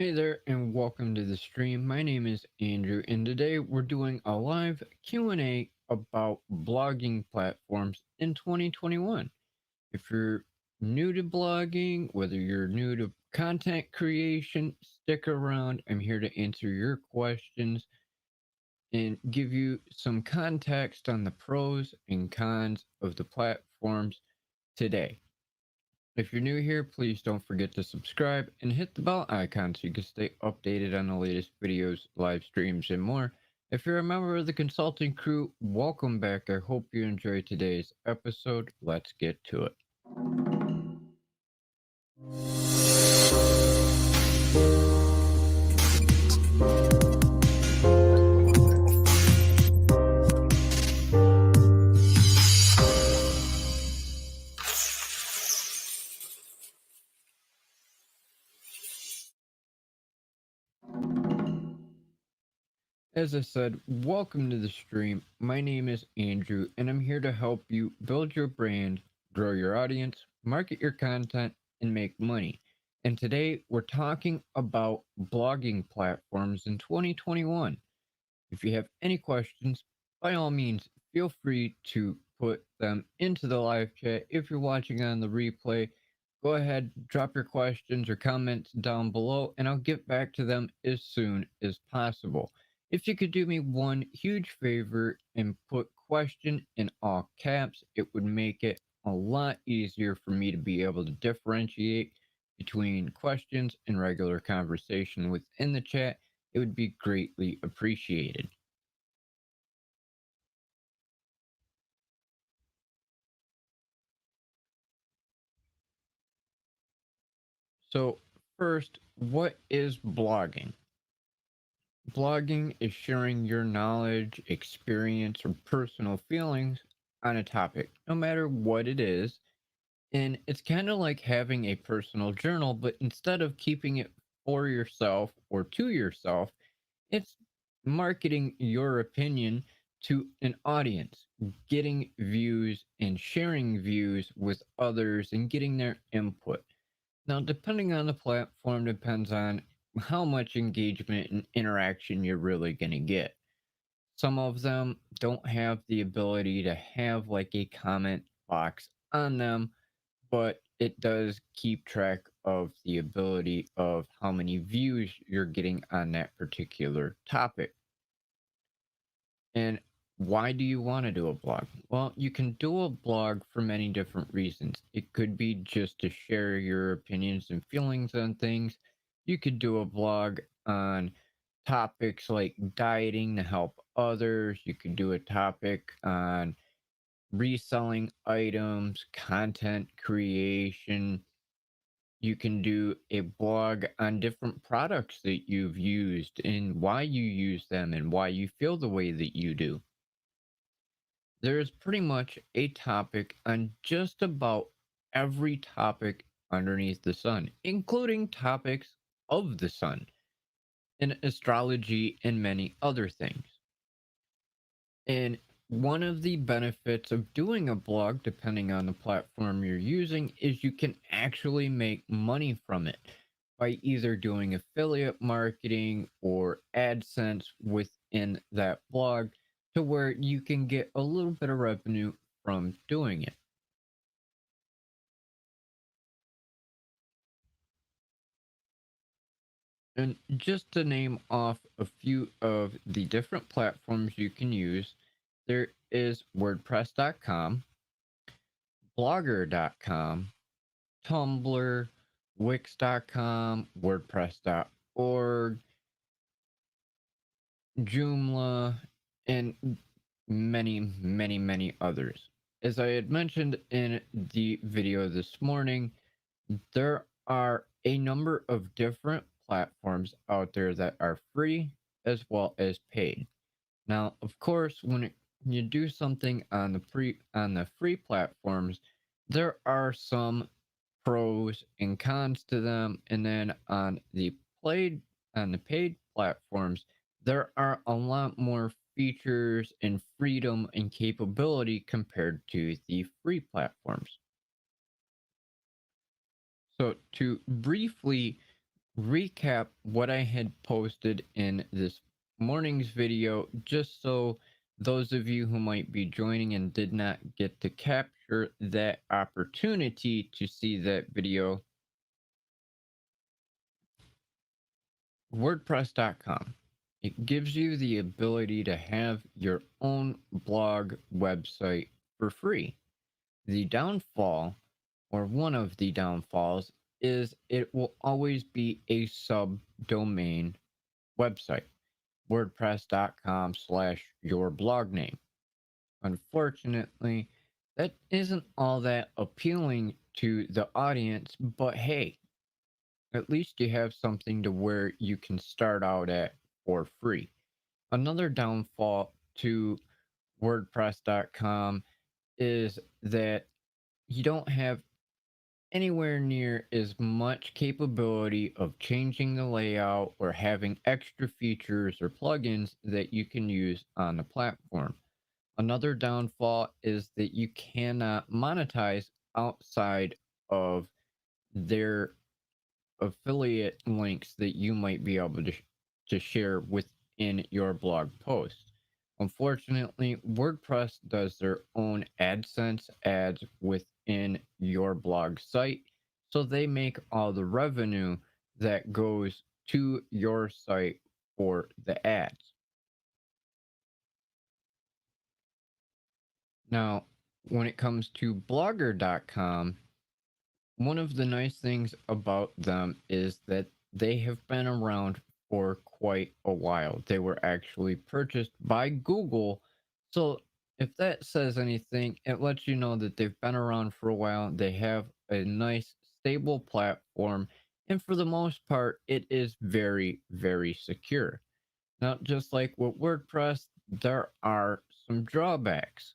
Hey there and welcome to the stream. My name is Andrew and today we're doing a live Q&A about blogging platforms in 2021. If you're new to blogging, whether you're new to content creation, stick around. I'm here to answer your questions and give you some context on the pros and cons of the platforms today. If you're new here, please don't forget to subscribe and hit the bell icon so you can stay updated on the latest videos, live streams, and more. If you're a member of the consulting crew, welcome back. I hope you enjoyed today's episode. Let's get to it. As I said, welcome to the stream. My name is Andrew, and I'm here to help you build your brand, grow your audience, market your content, and make money. And today we're talking about blogging platforms in 2021. If you have any questions, by all means, feel free to put them into the live chat. If you're watching on the replay, go ahead, drop your questions or comments down below, and I'll get back to them as soon as possible. If you could do me one huge favor and put question in all caps, it would make it a lot easier for me to be able to differentiate between questions and regular conversation within the chat. It would be greatly appreciated. So, first, what is blogging? Blogging is sharing your knowledge, experience, or personal feelings on a topic, no matter what it is. And it's kind of like having a personal journal, but instead of keeping it for yourself or to yourself, it's marketing your opinion to an audience, getting views and sharing views with others and getting their input. Now, depending on the platform, depends on how much engagement and interaction you're really going to get. Some of them don't have the ability to have like a comment box on them, but it does keep track of the ability of how many views you're getting on that particular topic. And why do you want to do a blog? Well, you can do a blog for many different reasons. It could be just to share your opinions and feelings on things. You could do a blog on topics like dieting to help others. You could do a topic on reselling items, content creation. You can do a blog on different products that you've used and why you use them and why you feel the way that you do. There's pretty much a topic on just about every topic underneath the sun, including topics of the sun in astrology and many other things. And one of the benefits of doing a blog, depending on the platform you're using, is you can actually make money from it by either doing affiliate marketing or AdSense within that blog to where you can get a little bit of revenue from doing it. And just to name off a few of the different platforms you can use, there is WordPress.com, Blogger.com, Tumblr, Wix.com, WordPress.org, Joomla, and many others. As I had mentioned in the video this morning, there are a number of different platforms out there that are free as well as paid. Now, of course, you do something on the free platforms, there are some pros and cons to them, and then on the paid platforms, there are a lot more features and freedom and capability compared to the free platforms. So to briefly recap what I had posted in this morning's video, just so those of you who might be joining and did not get to capture that opportunity to see that video, WordPress.com. It gives you the ability to have your own blog website for free. The downfall, or one of the downfalls, is it will always be a subdomain website. WordPress.com / your blog name. Unfortunately, that isn't all that appealing to the audience, but hey, at least you have something to where you can start out at for free. Another downfall to WordPress.com is that you don't have anywhere near as much capability of changing the layout or having extra features or plugins that you can use on the platform. Another downfall is that you cannot monetize outside of their affiliate links that you might be able to share within your blog post. Unfortunately, WordPress does their own AdSense ads within your blog site, so they make all the revenue that goes to your site for the ads. Now, when it comes to blogger.com, one of the nice things about them is that they have been around for quite a while. They were actually purchased by Google. So if that says anything, it lets you know that they've been around for a while. They have a nice, stable platform. And for the most part, it is very secure. Now, just like with WordPress, there are some drawbacks.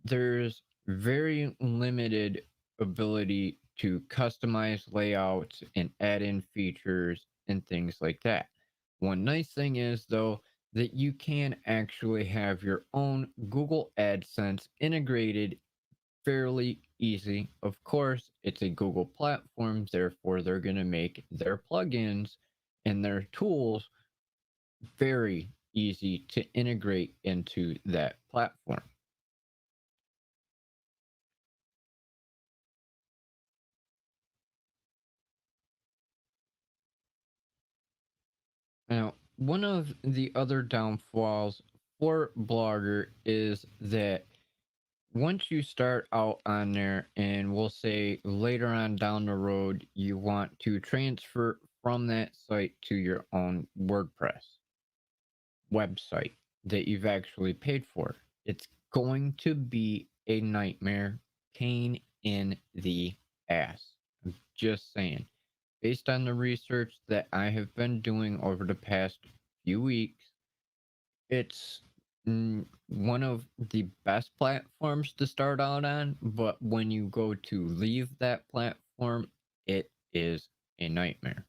There's very limited ability to customize layouts and add in features and things like that. One nice thing is, though, that you can actually have your own Google AdSense integrated fairly easy. Of course, it's a Google platform, therefore, they're going to make their plugins and their tools very easy to integrate into that platform. one of the other downfalls for Blogger is that once you start out on there, and we'll say later on down the road, you want to transfer from that site to your own WordPress website that you've actually paid for, it's going to be a nightmare, pain in the ass. I'm just saying. Based on the research that I have been doing over the past few weeks, it's one of the best platforms to start out on, but when you go to leave that platform, it is a nightmare.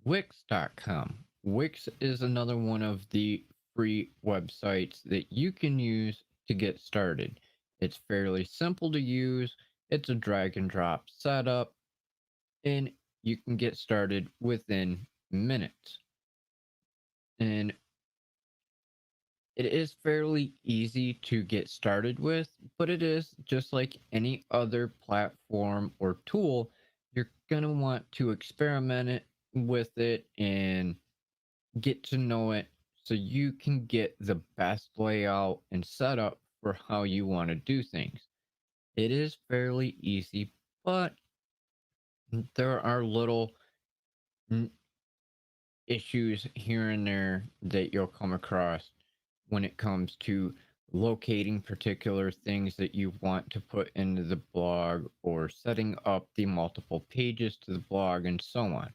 Wix.com. Wix is another one of the free websites that you can use to get started. It's fairly simple to use, it's a drag and drop setup, and you can get started within minutes. And it is fairly easy to get started with, but it is just like any other platform or tool. You're going to want to experiment with it and get to know it so you can get the best layout and setup for how you want to do things. It is fairly easy, but there are little issues here and there that you'll come across when it comes to locating particular things that you want to put into the blog or setting up the multiple pages to the blog and so on.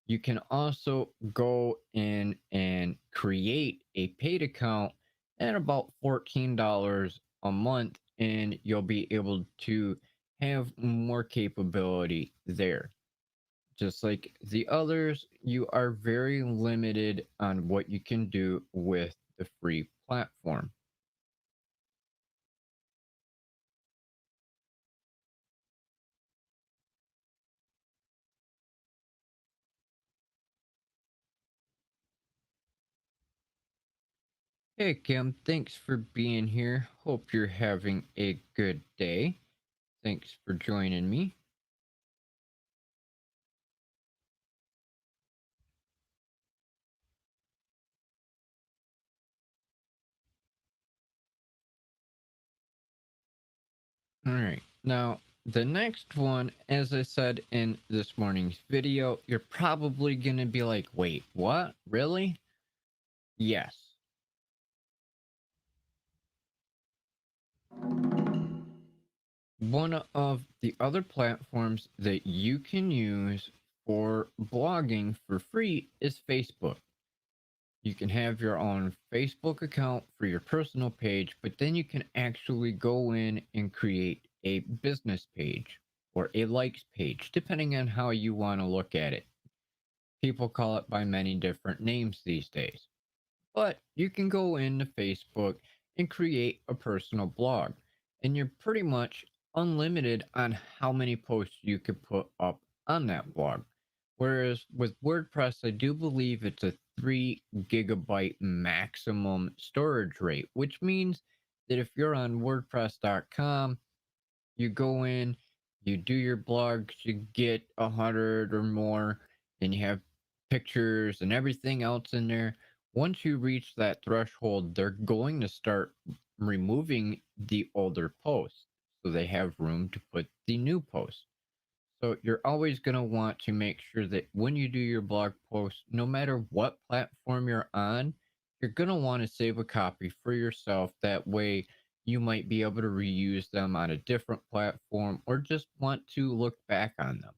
You can also go in and create a paid account at about $14 a month, and you'll be able to have more capability there. Just like the others, you are very limited on what you can do with the free platform. Hey Kim, thanks for being here. Hope you're having a good day. Thanks for joining me. All right. Now, the next one, as I said in this morning's video, you're probably going to be like, wait, what? Really? Yes. One of the other platforms that you can use for blogging for free is Facebook. You can have your own Facebook account for your personal page, but then you can actually go in and create a business page or a likes page, depending on how you want to look at it. People call it by many different names these days. But you can go into Facebook and create a personal blog, and you're pretty much unlimited on how many posts you could put up on that blog. Whereas with WordPress, I do believe it's a 3 GB maximum storage rate, which means that if you're on WordPress.com, you go in, you do your blogs, you get 100 or more, and you have pictures and everything else in there. Once you reach that threshold, they're going to start removing the older posts so they have room to put the new posts. So you're always going to want to make sure that when you do your blog post, no matter what platform you're on, you're going to want to save a copy for yourself. That way you might be able to reuse them on a different platform or just want to look back on them.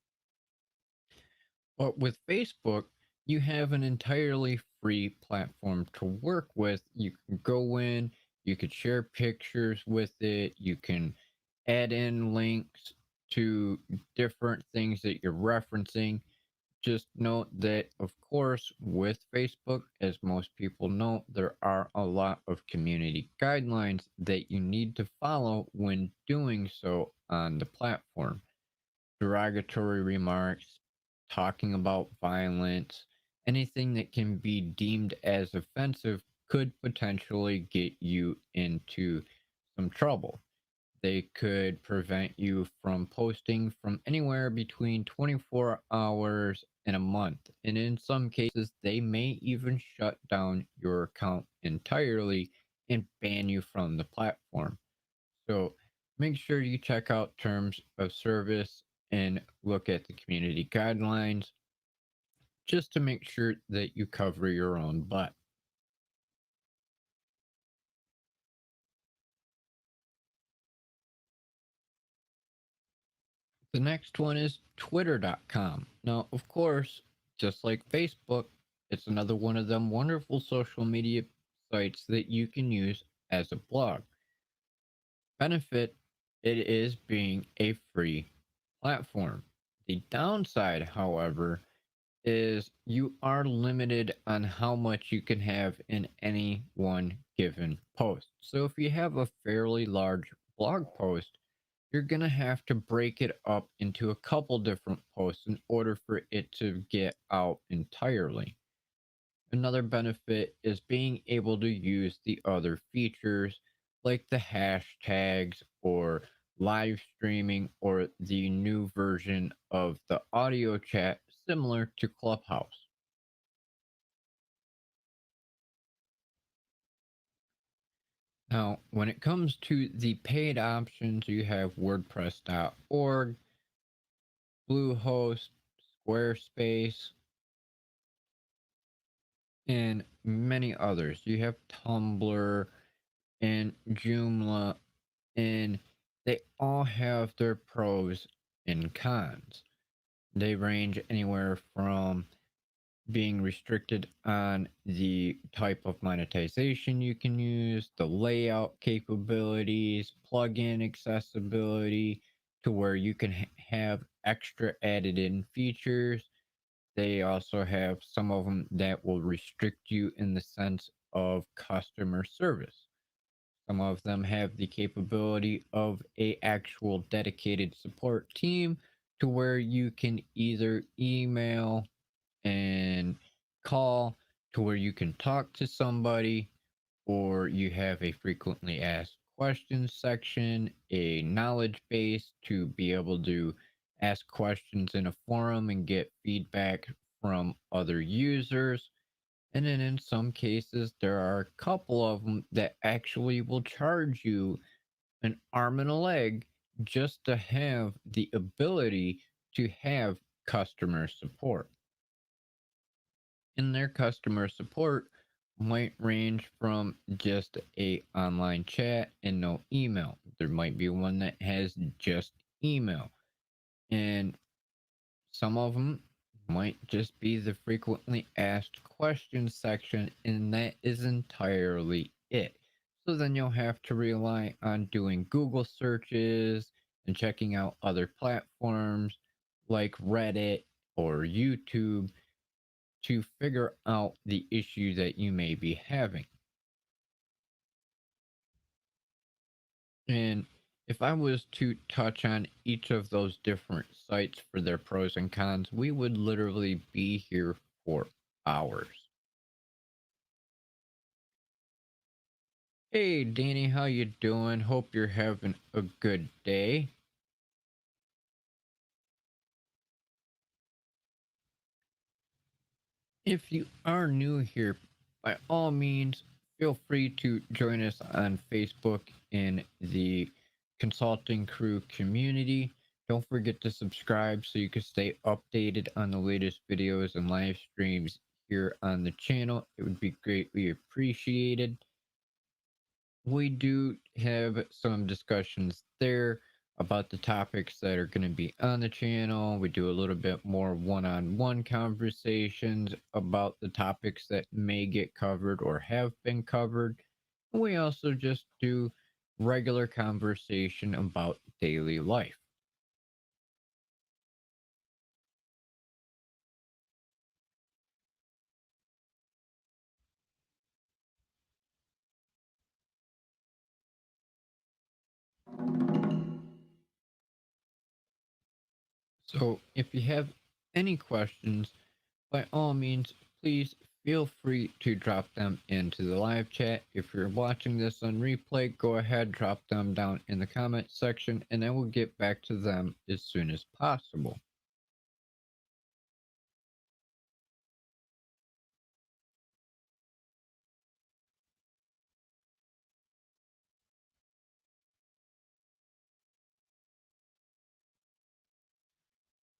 But with Facebook, you have an entirely free platform to work with. You can go in, you could share pictures with it, you can add in links to different things that you're referencing. Just note that, of course, with Facebook, as most people know, there are a lot of community guidelines that you need to follow when doing so on the platform. Derogatory remarks, talking about violence, anything that can be deemed as offensive could potentially get you into some trouble. they could prevent you from posting from anywhere between 24 hours and a month. And in some cases, they may even shut down your account entirely and ban you from the platform. So make sure you check out terms of service and look at the community guidelines just to make sure that you cover your own butt. The next one is twitter.com. Now, of course, just like Facebook, it's another one of them wonderful social media sites that you can use as a blog. Benefit, it is being a free platform. The downside, however, is you are limited on how much you can have in any one given post. So if you have a fairly large blog post, you're going to have to break it up into a couple different posts in order for it to get out entirely. Another benefit is being able to use the other features like the hashtags or live streaming or the new version of the audio chat similar to Clubhouse. Now, when it comes to the paid options, you have WordPress.org, Bluehost, Squarespace, and many others. You have Tumblr and Joomla, and they all have their pros and cons. They range anywhere from being restricted on the type of monetization you can use, the layout capabilities, plugin accessibility, to where you can have extra added in features. They also have some of them that will restrict you in the sense of customer service. Some of them have the capability of a actual dedicated support team to where you can either email and call to where you can talk to somebody, or you have a frequently asked questions section, a knowledge base to be able to ask questions in a forum and get feedback from other users. And then in some cases, there are a couple of them that actually will charge you an arm and a leg just to have the ability to have customer support. And their customer support might range from just a online chat and no email. There might be one that has just email, and some of them might just be the frequently asked questions section, and that is entirely it. So then you'll have to rely on doing Google searches and checking out other platforms like Reddit or YouTube to figure out the issue that you may be having. And if I was to touch on each of those different sites for their pros and cons, we would literally be here for hours. Hey Danny, how you doing? Hope you're having a good day. If you are new here, by all means, feel free to join us on Facebook in the Consulting Crew community. Don't forget to subscribe so you can stay updated on the latest videos and live streams here on the channel. It would be greatly appreciated. We do have some discussions there about the topics that are going to be on the channel. We do a little bit more one-on-one conversations about the topics that may get covered or have been covered. And we also just do regular conversation about daily life. So if you have any questions, by all means, please feel free to drop them into the live chat. If you're watching this on replay, go ahead, drop them down in the comment section, and I will get back to them as soon as possible.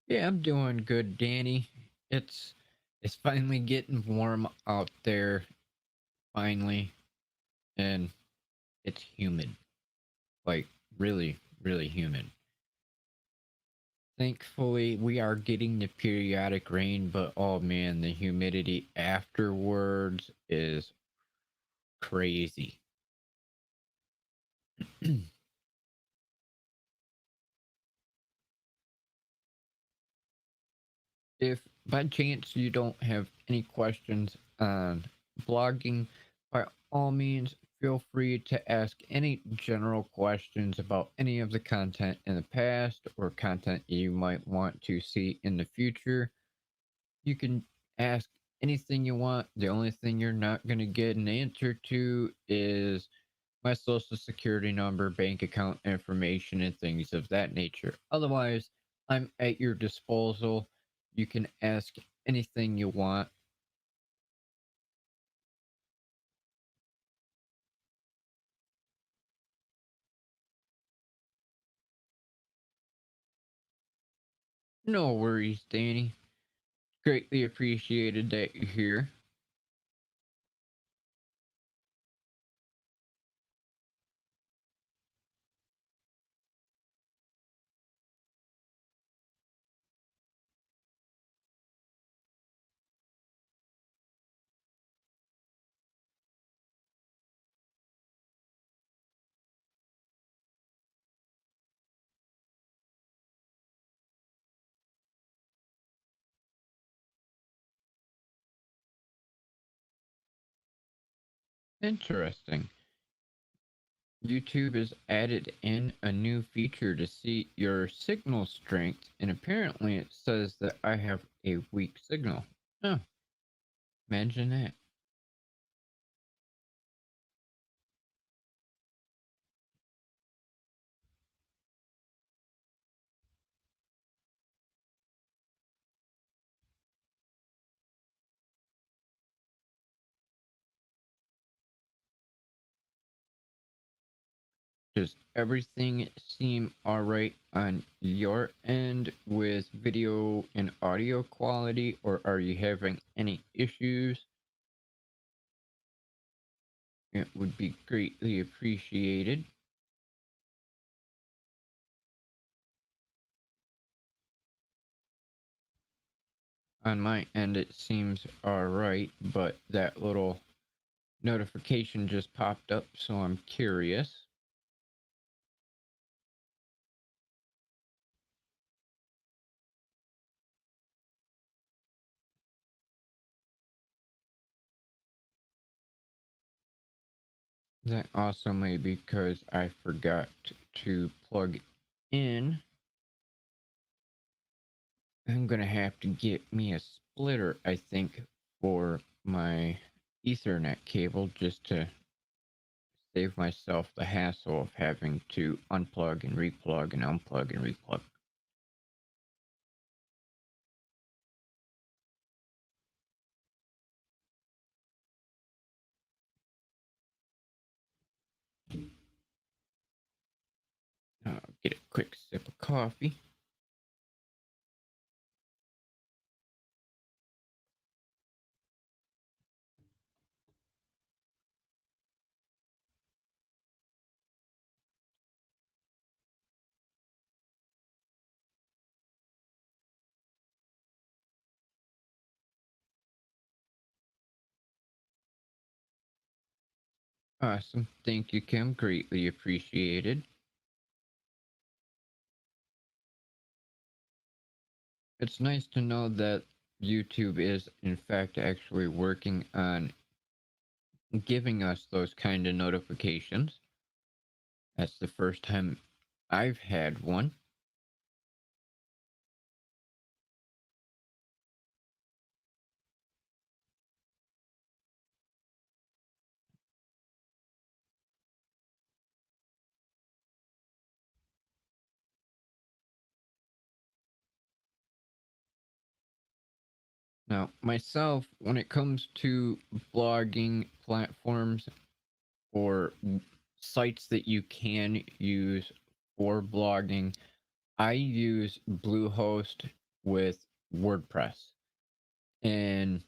Yeah, I'm doing good, Danny. It's finally getting warm out there, finally, and it's humid. Like really, really humid. Thankfully, we are getting the periodic rain, but oh man, the humidity afterwards is crazy. If by chance you don't have any questions on blogging, by all means, feel free to ask any general questions about any of the content in the past or content you might want to see in the future. You can ask anything you want. The only thing you're not going to get an answer to is my social security number, bank account information, and things of that nature. Otherwise, I'm at your disposal. You can ask anything you want. No worries, Danny. Greatly appreciated that you're here. Interesting. YouTube has added in a new feature to see your signal strength, and apparently it says that I have a weak signal. Oh, imagine that. Does everything seem alright on your end with video and audio quality, or are you having any issues? It would be greatly appreciated. On my end, it seems alright, but that little notification just popped up, so I'm curious. That also may be because I forgot to plug in. I'm gonna have to get me a splitter, I think, for my Ethernet cable just to save myself the hassle of having to unplug and replug and unplug and replug. Get a quick sip of coffee. Awesome. Thank you, Kim. Greatly appreciated. It's nice to know that YouTube is, in fact, actually working on giving us those kind of notifications. That's the first time I've had one. Now, myself, when it comes to blogging platforms or sites that you can use for blogging, I use Bluehost with WordPress. And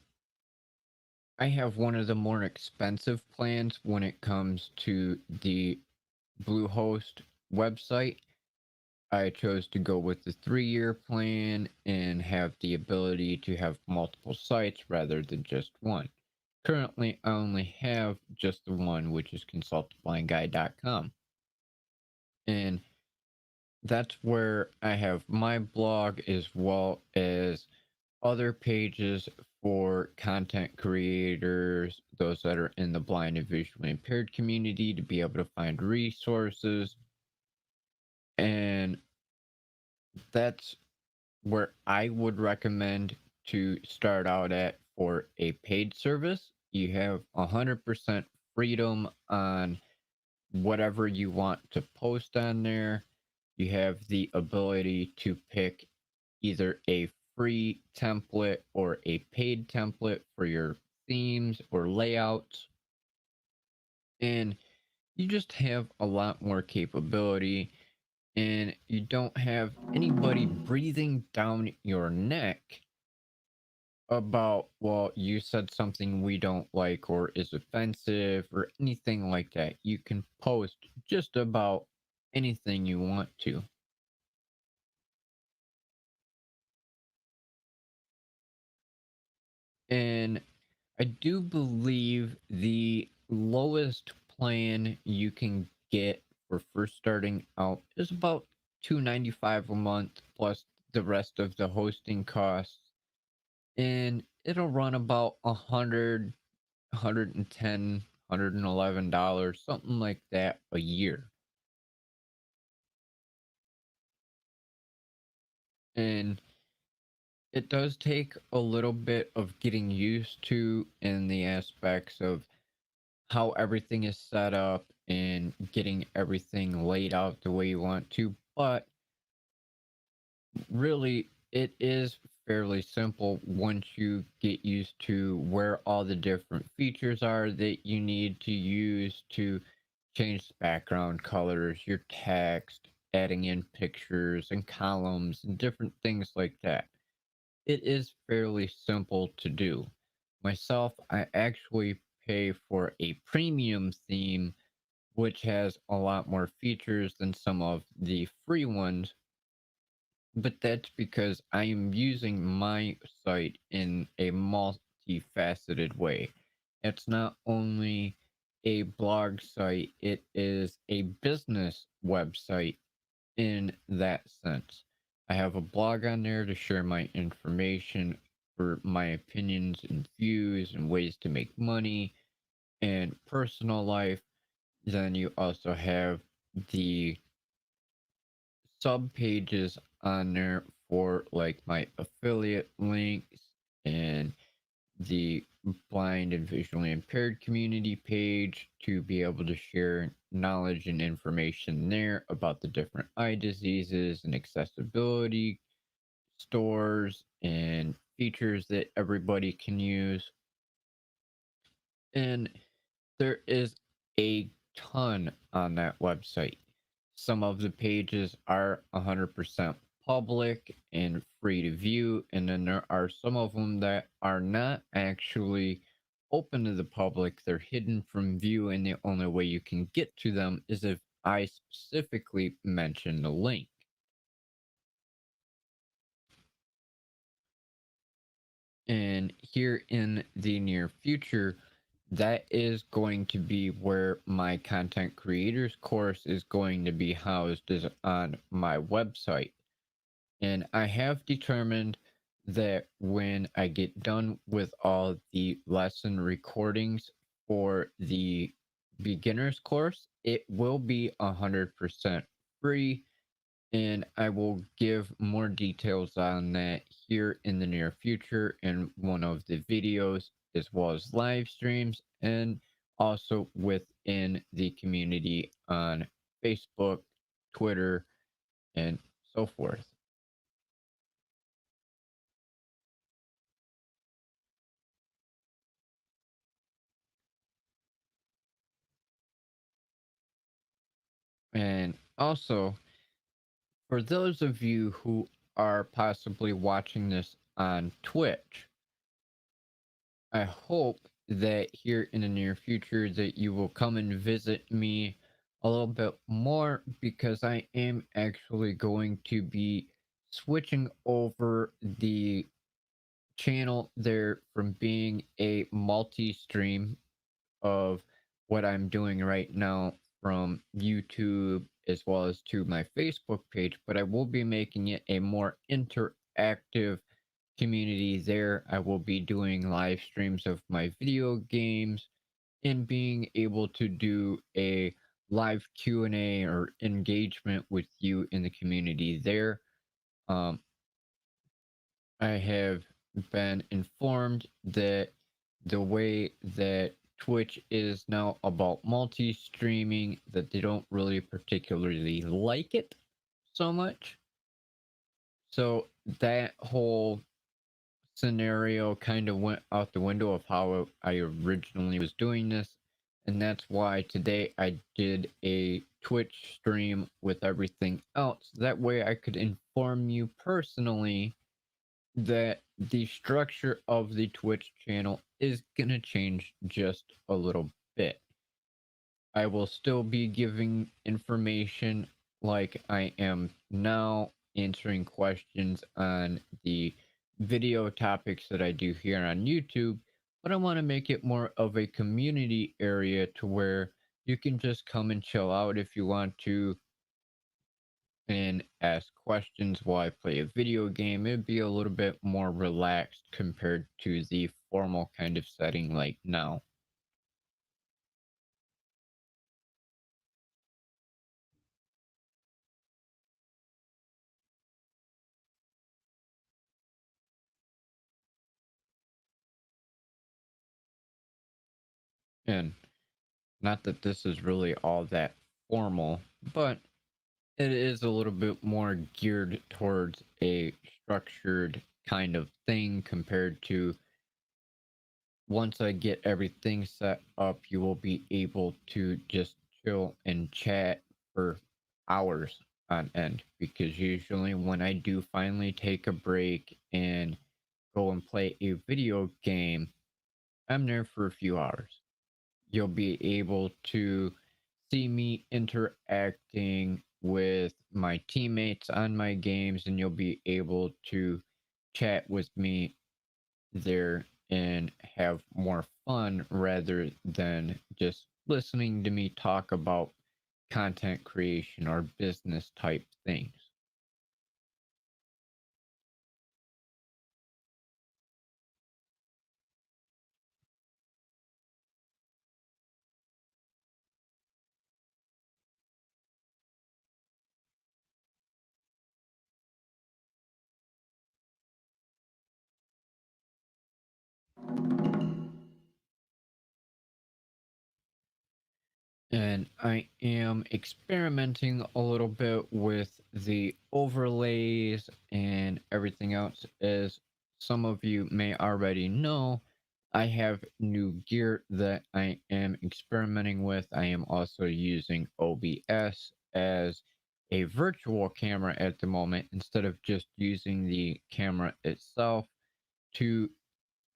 I have one of the more expensive plans when it comes to the Bluehost website. I chose to go with the 3-year plan and have the ability to have multiple sites rather than just one. Currently, I only have just the one, which is consultedblindguy.com. And that's where I have my blog as well as other pages for content creators, those that are in the blind and visually impaired community, to be able to find resources. And that's where I would recommend to start out at for a paid service. You have 100% freedom on whatever you want to post on there. You have the ability to pick either a free template or a paid template for your themes or layouts. And you just have a lot more capability, and you don't have anybody breathing down your neck about, well, you said something we don't like or is offensive or anything like that. You can post just about anything you want to. And I do believe the lowest plan you can get for first starting out is about $2.95 a month plus the rest of the hosting costs. And it'll run about 110, $111, something like that a year. And it does take a little bit of getting used to in the aspects of how everything is set up and getting everything laid out the way you want to. But really, it is fairly simple once you get used to where all the different features are that you need to use to change the background colors, your text, adding in pictures and columns and different things like that. It is fairly simple to do. Myself, I actually pay for a premium theme, which has a lot more features than some of the free ones, but that's because I am using my site in a multifaceted way. It's not only a blog site, it is a business website in that sense. I have a blog on there to share my information for my opinions and views and ways to make money and personal life. Then you also have the sub pages on there for like my affiliate links and the blind and visually impaired community page to be able to share knowledge and information there about the different eye diseases and accessibility stores and features that everybody can use. And there is a ton on that website. Some of the pages are 100% public and free to view, and then there are some of them that are not actually open to the public. They're hidden from view, and the only way you can get to them is if I specifically mention the link. And here in the near future, that is going to be where my content creators course is going to be housed, is on my website. And I have determined that when I get done with all the lesson recordings for the beginners course, it will be 100% free, and I will give more details on that here in the near future in one of the videos, as well as live streams, and also within the community on Facebook, Twitter, and so forth. And also, for those of you who are possibly watching this on Twitch, I hope that here in the near future that you will come and visit me a little bit more, because I am actually going to be switching over the channel there from being a multi-stream of what I'm doing right now from YouTube as well as to my Facebook page, but I will be making it a more interactive community there. I will be doing live streams of my video games and being able to do a live Q&A or engagement with you in the community there. Um, I have been informed that the way that Twitch is now about multi-streaming, that they don't really particularly like it so much. So that whole scenario kind of went out the window of how I originally was doing this. And that's why today I did a Twitch stream with everything else. That way I could inform you personally that the structure of the Twitch channel is going to change just a little bit. I will still be giving information like I am now, answering questions on the video topics that I do here on YouTube, but I want to make it more of a community area to where you can just come and chill out if you want to and ask questions while I play a video game. It'd be a little bit more relaxed compared to the formal kind of setting like now. And not that this is really all that formal, but it is a little bit more geared towards a structured kind of thing compared to once I get everything set up, you will be able to just chill and chat for hours on end. Because usually, when I do finally take a break and go and play a video game, I'm there for a few hours. You'll be able to see me interacting with my teammates on my games, and you'll be able to chat with me there and have more fun rather than just listening to me talk about content creation or business type things. And I am experimenting a little bit with the overlays and everything else. As some of you may already know, I have new gear that I am experimenting with. I am also using OBS as a virtual camera at the moment instead of just using the camera itself to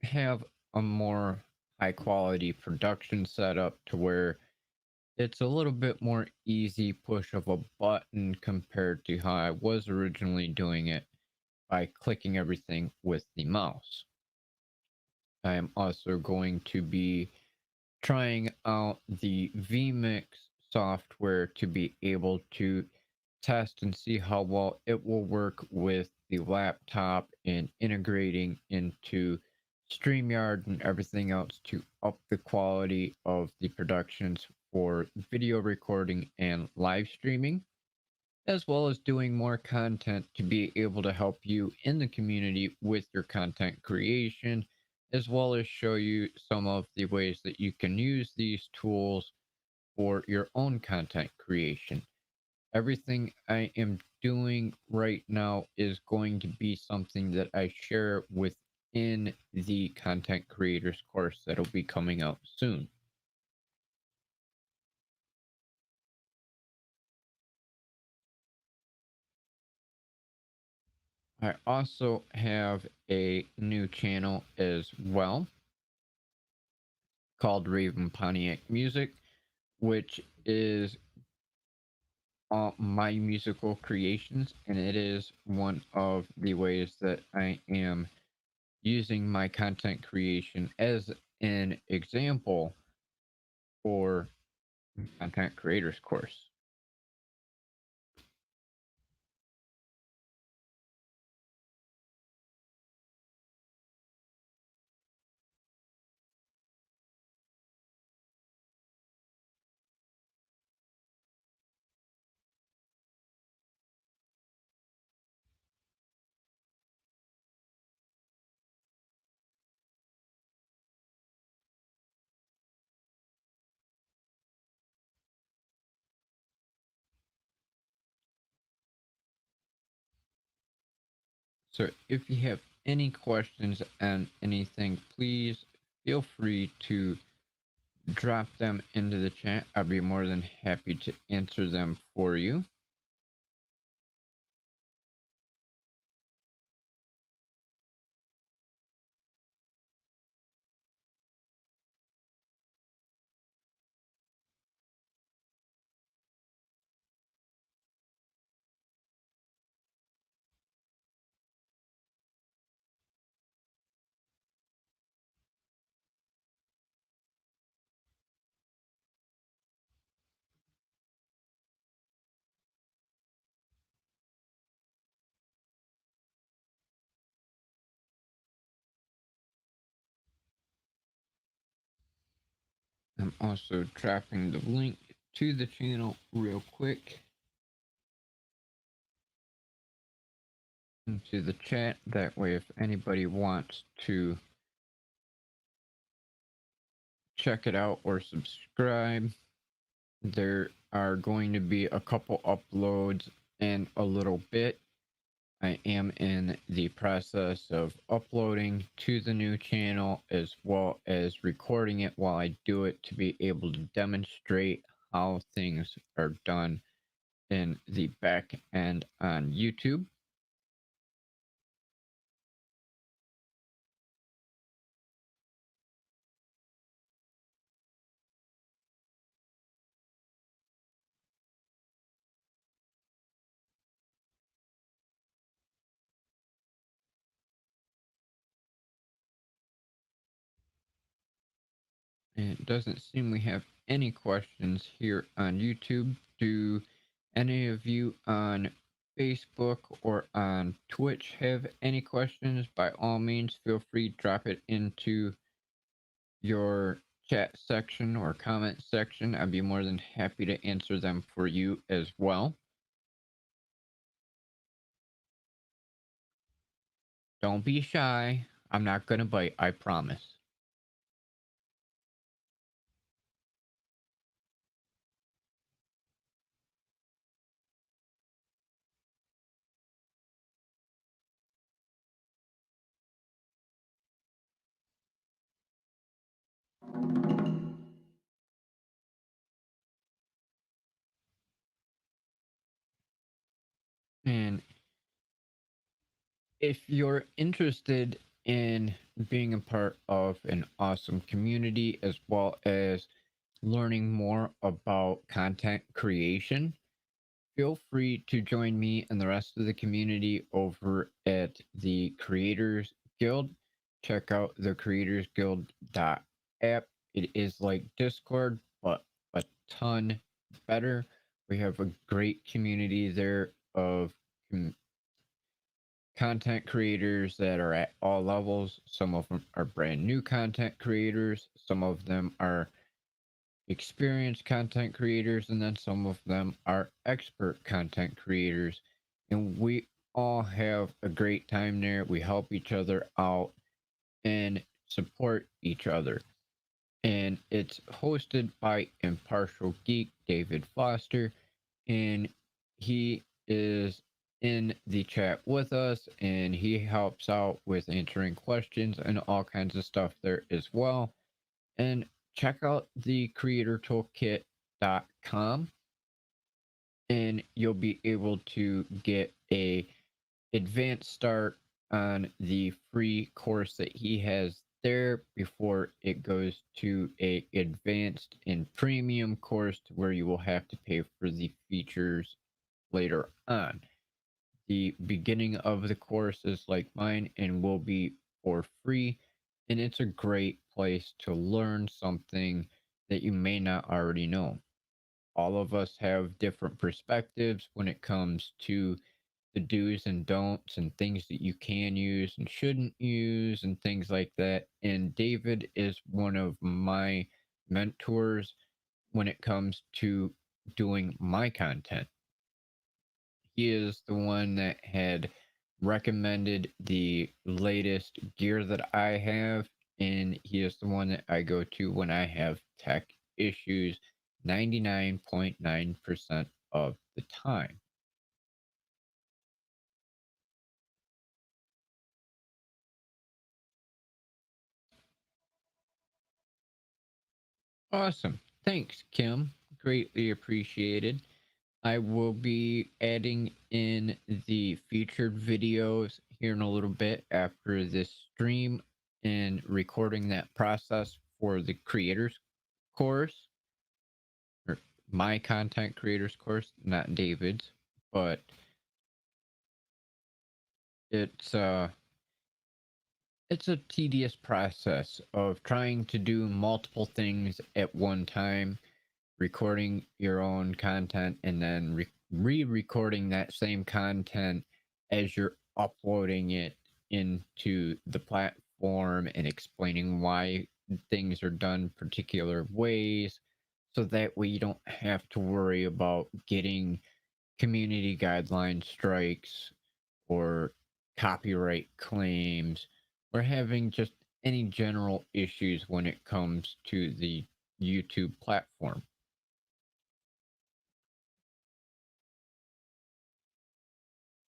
have a more high quality production setup to where it's a little bit more easy push of a button compared to how I was originally doing it by clicking everything with the mouse. I am also going to be trying out the vMix software to be able to test and see how well it will work with the laptop and integrating into StreamYard and everything else to up the quality of the productions for video recording and live streaming, as well as doing more content to be able to help you in the community with your content creation, as well as show you some of the ways that you can use these tools for your own content creation. Everything I am doing right now is going to be something that I share within the content creators course that'll be coming out soon. I also have a new channel as well called Raven Pontiac Music, which is my musical creations, and it is one of the ways that I am using my content creation as an example for content creators course. So if you have any questions on anything, please feel free to drop them into the chat. I'll be more than happy to answer them for you. I'm also dropping the link to the channel real quick into the chat. That way, if anybody wants to check it out or subscribe, there are going to be a couple uploads in a little bit. I am in the process of uploading to the new channel as well as recording it while I do it to be able to demonstrate how things are done in the back end on YouTube. And it doesn't seem we have any questions here on YouTube. Do any of you on Facebook or on Twitch have any questions? By all means, feel free to drop it into your chat section or comment section. I'd be more than happy to answer them for you as well. Don't be shy. I'm not gonna bite, I promise. And if you're interested in being a part of an awesome community as well as learning more about content creation, feel free to join me and the rest of the community over at the Creators Guild. Check out the Creators Guild app. It is like Discord, but a ton better. We have a great community there of content creators that are at all levels. Some of them are brand new content creators, some of them are experienced content creators, and then some of them are expert content creators. And we all have a great time there. We help each other out and support each other. And it's hosted by Impartial Geek David Foster, and he is in the chat with us, and he helps out with answering questions and all kinds of stuff there as well. And check out the creatortoolkit.com, and you'll be able to get a advanced start on the free course that he has there before it goes to a advanced and premium course where you will have to pay for the features later on. The beginning of the course is like mine and will be for free, and it's a great place to learn something that you may not already know. All of us have different perspectives when it comes to the do's and don'ts and things that you can use and shouldn't use and things like that. And David is one of my mentors when it comes to doing my content. He is the one that had recommended the latest gear that I have, and he is the one that I go to when I have tech issues 99.9% of the time. Awesome. Thanks, Kim. Greatly appreciated. I will be adding in the featured videos here in a little bit after this stream and recording that process for the creators course, or my content creators course, not David's, but it's uh it's a tedious process of trying to do multiple things at one time, recording your own content and then re-recording that same content as you're uploading it into the platform and explaining why things are done particular ways, so that way you don't have to worry about getting community guideline strikes or copyright claims or having just any general issues when it comes to the YouTube platform.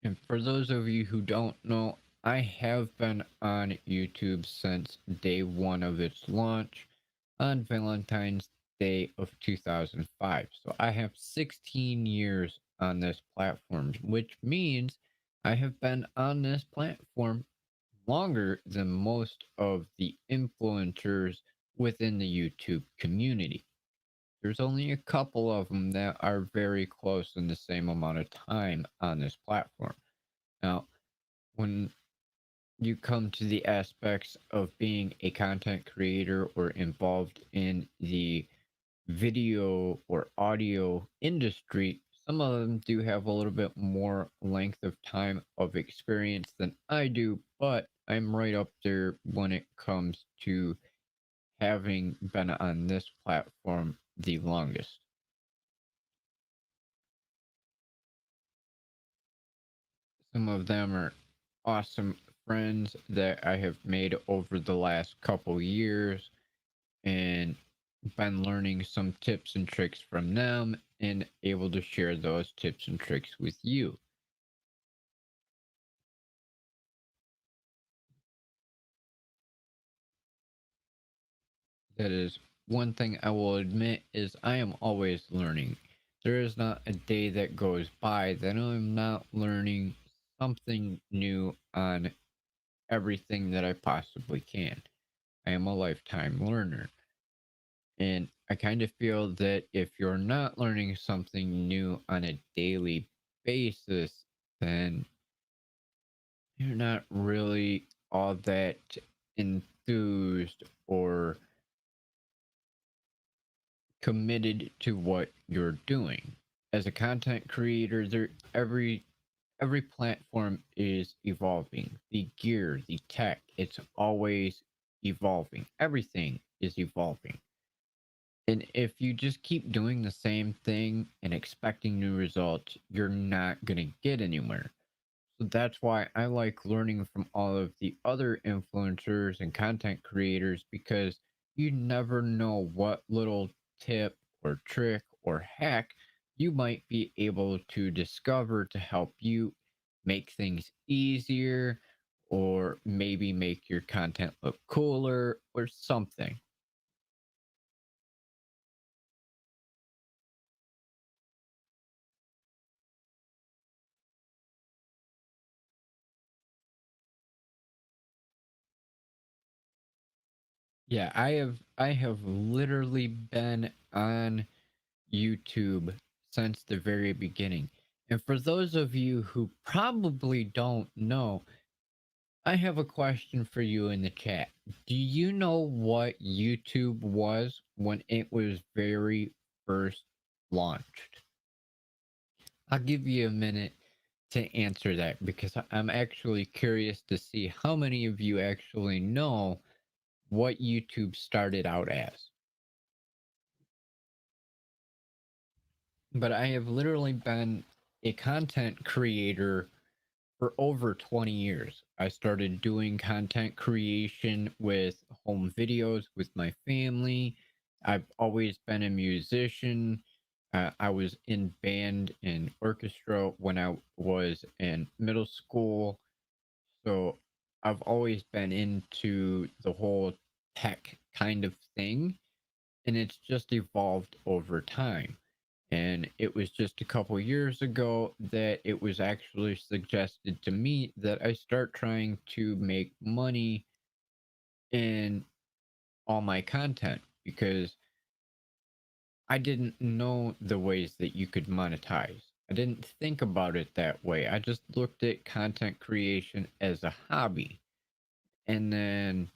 And for those of you who don't know, I have been on YouTube since day one of its launch on Valentine's Day of 2005. So I have 16 years on this platform, which means I have been on this platform longer than most of the influencers within the YouTube community. There's only a couple of them that are very close in the same amount of time on this platform. Now, when you come to the aspects of being a content creator or involved in the video or audio industry, some of them do have a little bit more length of time of experience than I do, but I'm right up there when it comes to having been on this platform the longest. Some of them are awesome friends that I have made over the last couple years and been learning some tips and tricks from them and able to share those tips and tricks with you. That is one thing I will admit is I am always learning. There is not a day that goes by that I'm not learning something new on everything that I possibly can. I am a lifetime learner. And I kind of feel that if you're not learning something new on a daily basis, then you're not really all that enthused or committed to what you're doing. As a content creator, there every platform is evolving. The gear, the tech, it's always evolving. Everything is evolving. And if you just keep doing the same thing and expecting new results, you're not going to get anywhere. So that's why I like learning from all of the other influencers and content creators, because you never know what little tip or trick or hack you might be able to discover to help you make things easier or maybe make your content look cooler or something. Yeah, I have literally been on YouTube since the very beginning. And for those of you who probably don't know, I have a question for you in the chat. Do you know what YouTube was when it was very first launched? I'll give you a minute to answer that because I'm actually curious to see how many of you actually know what YouTube started out as. But I have literally been a content creator for over 20 years. I started doing content creation with home videos with my family. I've always been a musician. I was in band and orchestra when I was in middle school. So I've always been into the whole tech kind of thing. And it's just evolved over time. And it was just a couple years ago that it was actually suggested to me that I start trying to make money in all my content because I didn't know the ways that you could monetize. I didn't think about it that way. I just looked at content creation as a hobby. And then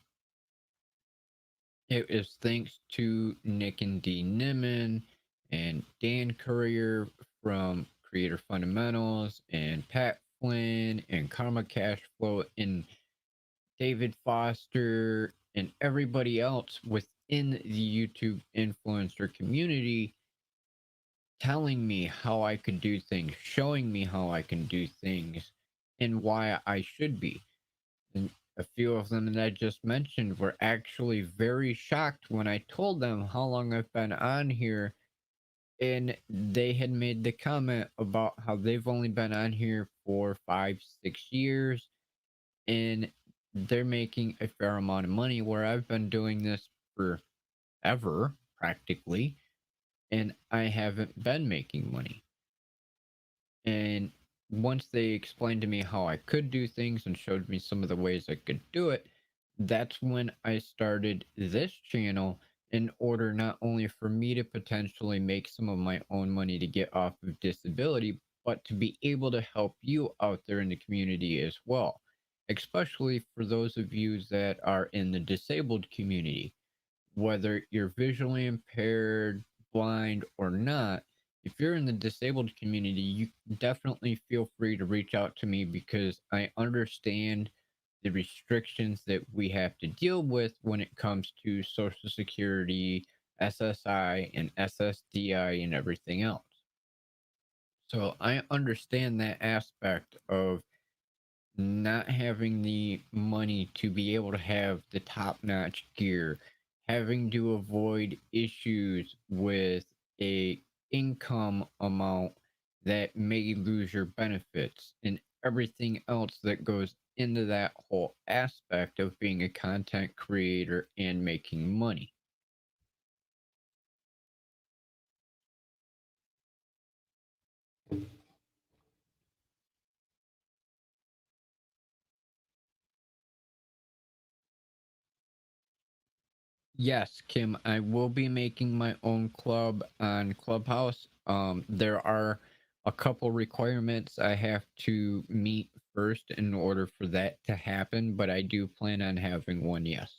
it is thanks to Nick and D. Nimmin and Dan Courier from Creator Fundamentals and Pat Flynn and Karma Cashflow and David Foster and everybody else within the YouTube influencer community telling me how I could do things, showing me how I can do things and why I should be. And a few of them that I just mentioned were actually very shocked when I told them how long I've been on here. And they had made the comment about how they've only been on here for 5, 6 years and they're making a fair amount of money where I've been doing this forever, practically, and I haven't been making money. And once they explained to me how I could do things and showed me some of the ways I could do it, that's when I started this channel in order not only for me to potentially make some of my own money to get off of disability, but to be able to help you out there in the community as well, especially for those of you that are in the disabled community, whether you're visually impaired, blind, or not. If you're in the disabled community, you definitely feel free to reach out to me because I understand the restrictions that we have to deal with when it comes to Social Security, SSI, and SSDI, and everything else. So I understand that aspect of not having the money to be able to have the top notch gear, having to avoid issues with a income amount that may lose your benefits and everything else that goes into that whole aspect of being a content creator and making money. Yes, Kim, I will be making my own club on Clubhouse. There are a couple requirements I have to meet first in order for that to happen, but I do plan on having one, yes.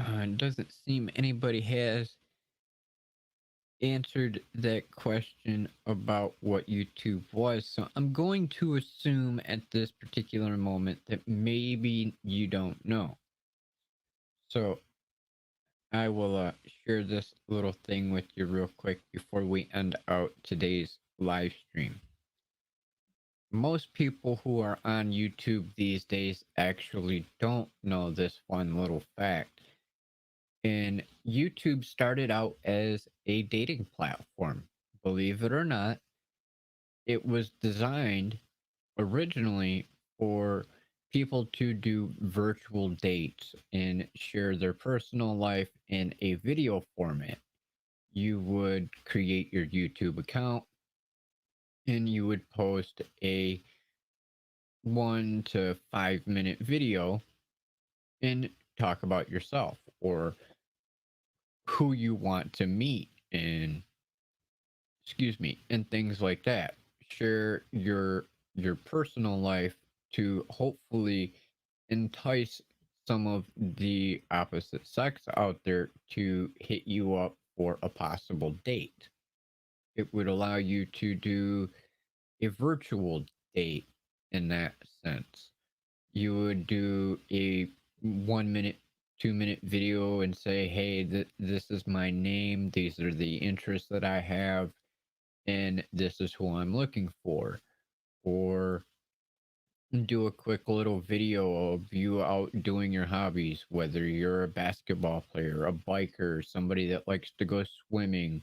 It doesn't seem anybody has answered that question about what YouTube was, so I'm going to assume at this particular moment that maybe you don't know. So I will share this little thing with you real quick before we end out today's live stream. Most people who are on YouTube these days actually don't know this fun little fact. And YouTube started out as a dating platform believe it or not, it was designed originally for people to do virtual dates and share their personal life in a video format. You would create your YouTube account and you would post a 1 to 5 minute video and talk about yourself or who you want to meet and and things like that. Share your personal life to hopefully entice some of the opposite sex out there to hit you up for a possible date. It would allow you to do a virtual date in that sense. You would do a 1 minute, 2 minute video and say, hey, this is my name, these are the interests that I have, and this is who I'm looking for. Or do a quick little video of you out doing your hobbies, whether you're a basketball player, a biker, somebody that likes to go swimming,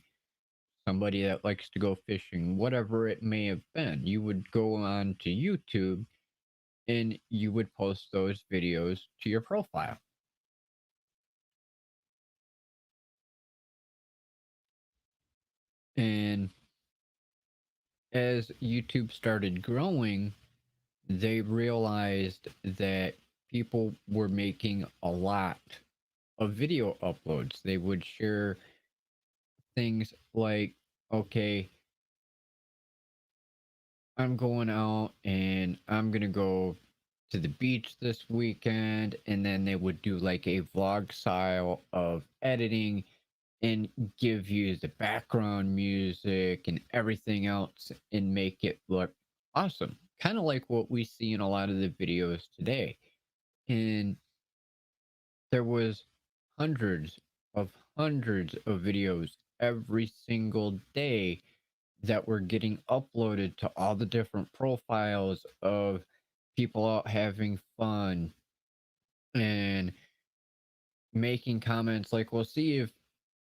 somebody that likes to go fishing, whatever it may have been. You would go on to YouTube and you would post those videos to your profile. And as YouTube started growing, they realized that people were making a lot of video uploads. They would share things like, okay, I'm going out and I'm going to go to the beach this weekend. And then they would do like a vlog style of editing and give you the background music and everything else and make it look awesome. Kind of like what we see in a lot of the videos today. And there was hundreds of hundreds of videos every single day that were getting uploaded to all the different profiles of people out having fun and making comments like, well, see,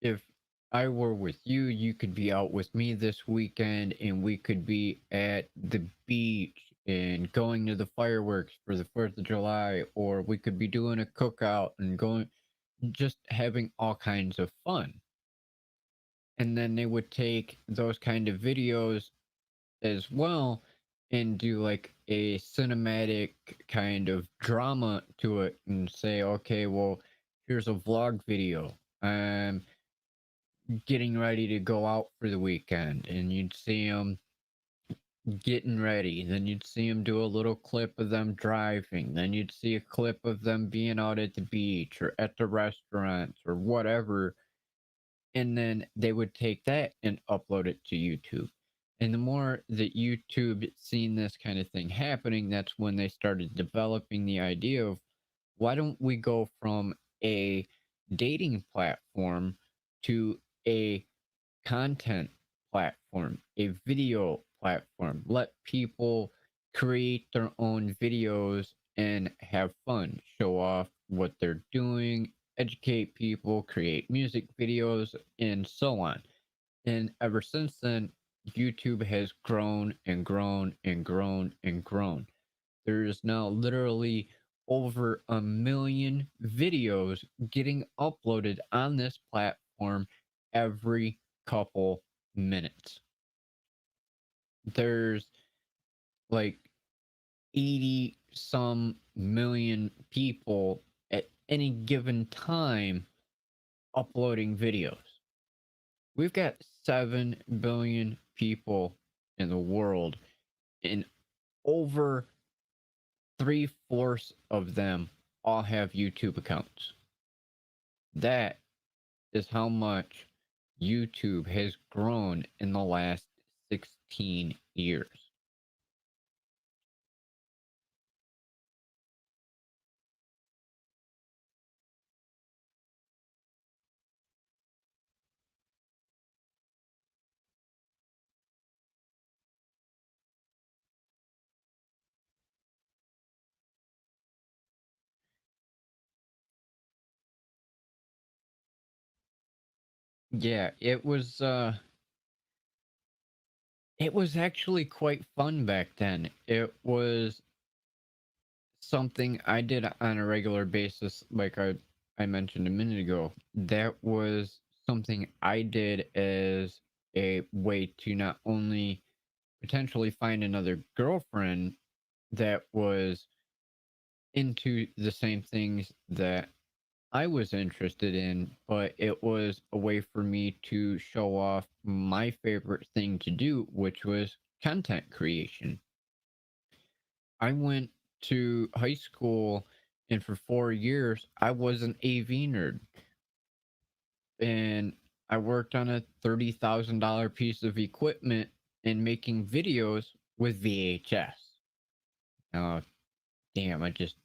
if I were with you, you could be out with me this weekend and we could be at the beach and going to the fireworks for the 4th of July, or we could be doing a cookout and going just having all kinds of fun. And then they would take those kind of videos as well and do like a cinematic kind of drama to it and say, okay, well, here's a vlog video. I'm getting ready to go out for the weekend. And you'd see them getting ready. Then you'd see them do a little clip of them driving. Then you'd see a clip of them being out at the beach or at the restaurants or whatever, and then they would take that and upload it to YouTube. And the more that YouTube seen this kind of thing happening, that's when they started developing the idea of, why don't we go from a dating platform to a content platform, a video platform? Let people create their own videos and have fun, show off what they're doing, educate people, create music videos, and so on. And ever since then, YouTube has grown and grown and grown and grown. There's now literally over 1 million videos getting uploaded on this platform every couple minutes. There's like 80 some million people at any given time uploading videos. We've got 7 billion people in the world, and over 3/4 of them all have YouTube accounts. That is how much YouTube has grown in the last 16 years. Yeah, it was It was actually quite fun back then. It was something I did on a regular basis, like I mentioned a minute ago. That was something I did as a way to not only potentially find another girlfriend that was into the same things that I was interested in, but it was a way for me to show off my favorite thing to do, which was content creation. I went to high school, and for 4 years, I was an AV nerd. And I worked on a $30,000 piece of equipment and making videos with VHS. Oh, damn, I just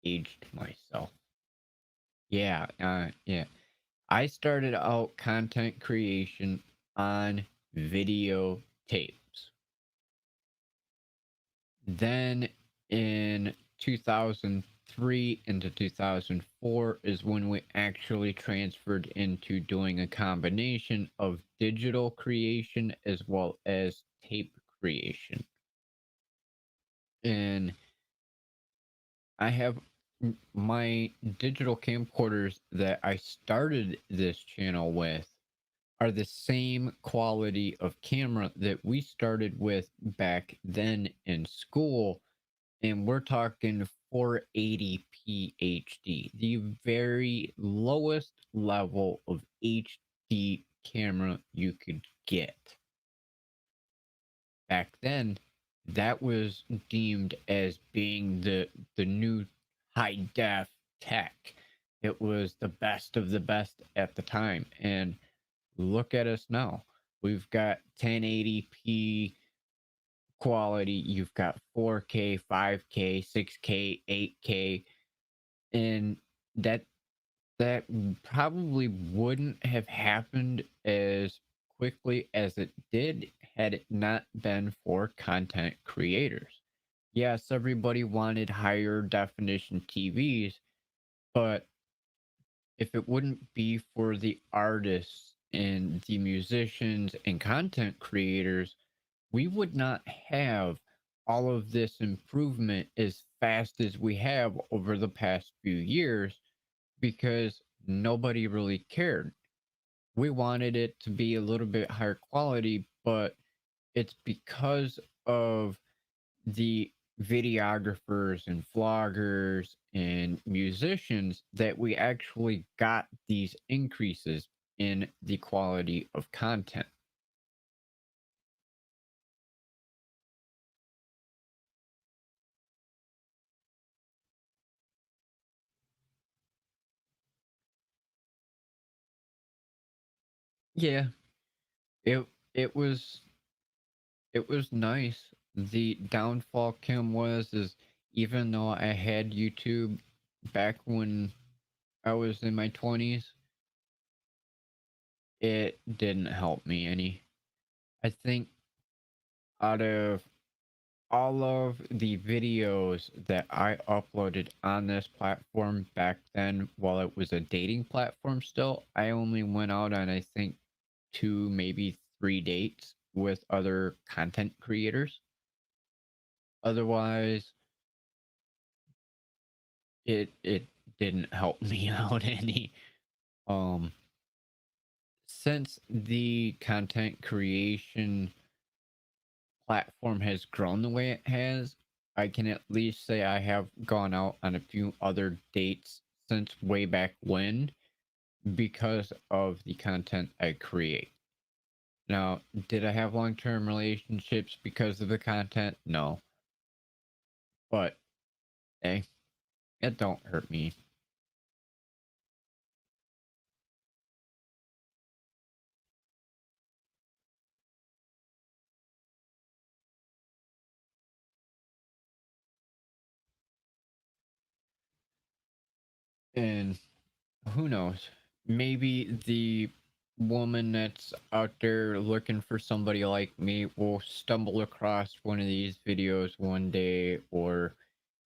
aged myself. Yeah. I started out content creation on video tapes. Then in 2003 into 2004 is when we actually transferred into doing a combination of digital creation as well as tape creation. And I have my digital camcorders that I started this channel with are the same quality of camera that we started with back then in school, and we're talking 480p HD, the very lowest level of HD camera you could get. Back then, that was deemed as being the new high def tech. It was the best of the best at the time, and look at us now. We've got 1080p quality, you've got 4K, 5K, 6K, 8K, and that that probably wouldn't have happened as quickly as it did had it not been for content creators. Yes, everybody wanted higher definition TVs, but if it wouldn't be for the artists and the musicians and content creators, we would not have all of this improvement as fast as we have over the past few years because nobody really cared. We wanted it to be a little bit higher quality, but it's because of the videographers and vloggers and musicians that we actually got these increases in the quality of content. Yeah, it it was it was nice. The downfall, Kim, was is even though I had YouTube back when I was in my 20s, it didn't help me any. I think out of all of the videos that I uploaded on this platform back then, while it was a dating platform still, I only went out on, I think, two, maybe three dates with other content creators. Otherwise, it didn't help me out any. Um, since the content creation platform has grown the way it has, I can at least say I have gone out on a few other dates since way back when because of the content I create. Now, did I have long term relationships because of the content? No. But hey, it don't hurt me. And who knows? Maybe the woman that's out there looking for somebody like me will stumble across one of these videos one day, or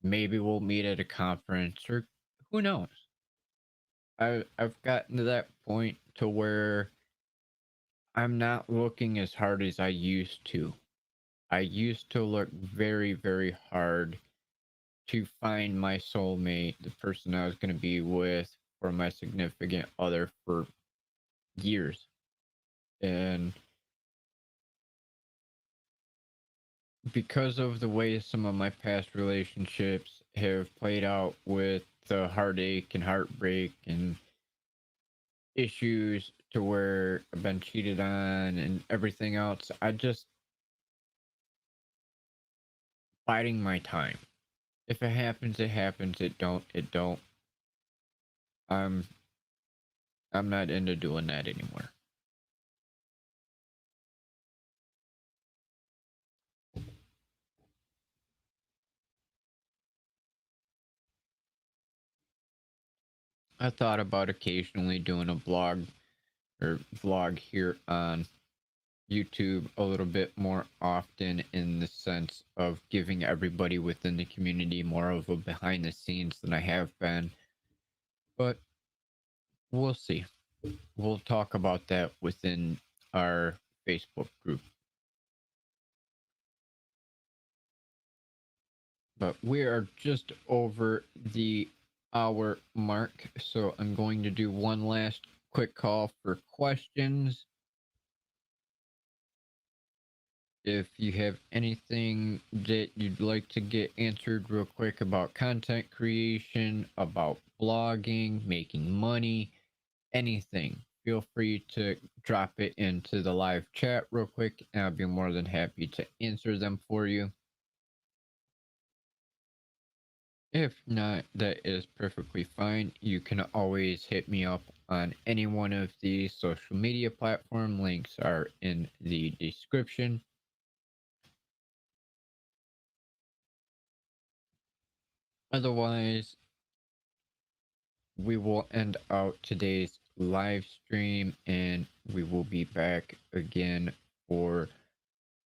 maybe we'll meet at a conference, or who knows? I've gotten to that point to where I'm not looking as hard as I used to. I used to look very, very hard to find my soulmate, the person I was going to be with, or my significant other for years. And because of the way some of my past relationships have played out with the heartache and heartbreak and issues to where I've been cheated on and everything else, I just biding my time. If it happens, it happens. It don't, it don't. I'm I'm not into doing that anymore. I thought about occasionally doing a blog or vlog here on YouTube a little bit more often in the sense of giving everybody within the community more of a behind the scenes than I have been. But we'll see. We'll talk about that within our Facebook group. But we are just over the hour mark, so I'm going to do one last quick call for questions. If you have anything that you'd like to get answered real quick about content creation, about blogging, making money, anything, feel free to drop it into the live chat real quick, and I'll be more than happy to answer them for you. If not, that is perfectly fine. You can always hit me up on any one of the social media platform. Links are in the description. Otherwise, we will end out today's live stream and we will be back again for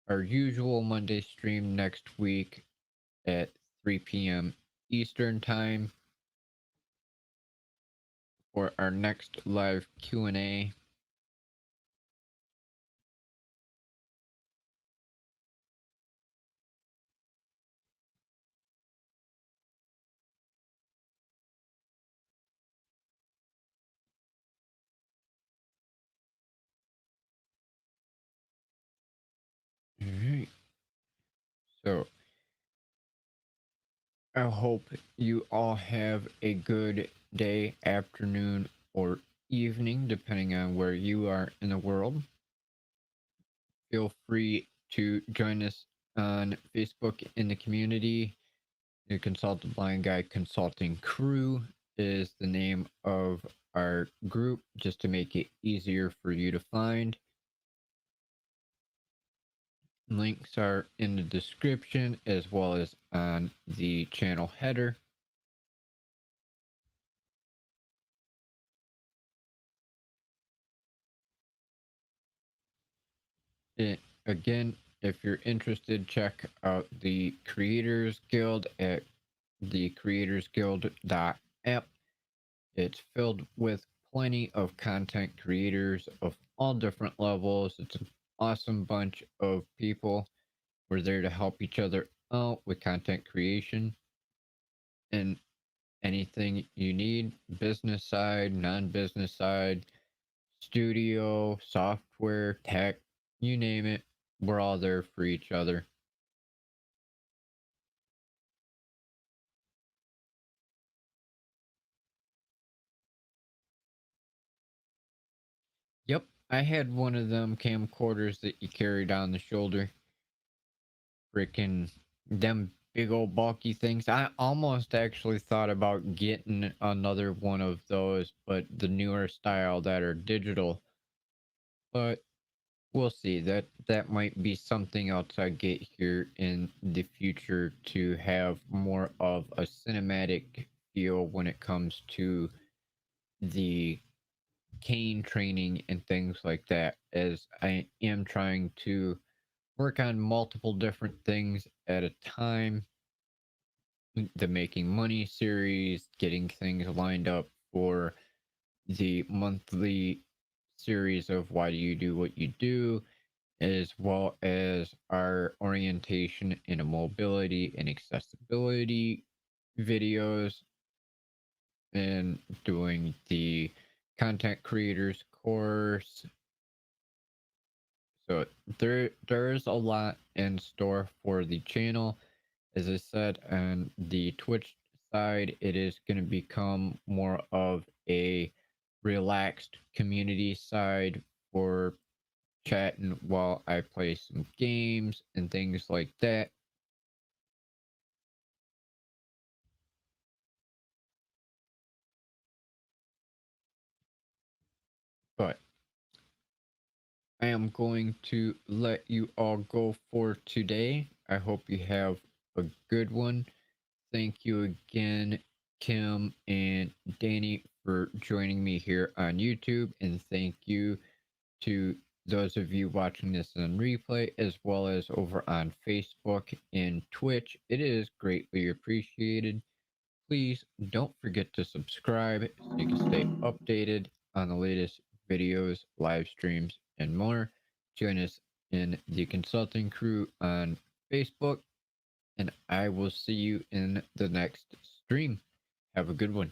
our usual Monday stream next week at 3 p.m. Eastern Time for our next live Q&A. All right. So I hope you all have a good day, afternoon, or evening, depending on where you are in the world. Feel free to join us on Facebook in the community. The Consultant Blind Guy Consulting CRÜE is the name of our group, just to make it easier for you to find. Links are in the description as well as on the channel header. Again, if you're interested, check out the Creators Guild at thecreatorsguild.app. It's filled with plenty of content creators of all different levels. It's an awesome bunch of people. We're there to help each other out with content creation and anything you need, business side, non-business side, studio, software, tech, you name it. We're all there for each other. Yep, I had one of them camcorders that you carried on the shoulder. Freaking them big old bulky things. I almost actually thought about getting another one of those, but the newer style that are digital. But we'll see. That might be something else I get here in the future to have more of a cinematic feel when it comes to the cane training and things like that, as I am trying to work on multiple different things at a time. The Making Money series, getting things lined up for the monthly series of why do you do what you do, as well as our orientation in mobility and accessibility videos, and doing the content creators course. So there's a lot in store for the channel. As I said, on the Twitch side, it is going to become more of a relaxed community side for chatting while I play some games and things like that. But I am going to let you all go for today. I hope you have a good one. Thank you again, Kim and Danny, for joining me here on YouTube. And thank you to those of you watching this on replay, as well as over on Facebook and Twitch. It is greatly appreciated. Please don't forget to subscribe so you can stay updated on the latest videos, live streams, and more. Join us in the consulting crew on Facebook, and I will see you in the next stream. Have a good one.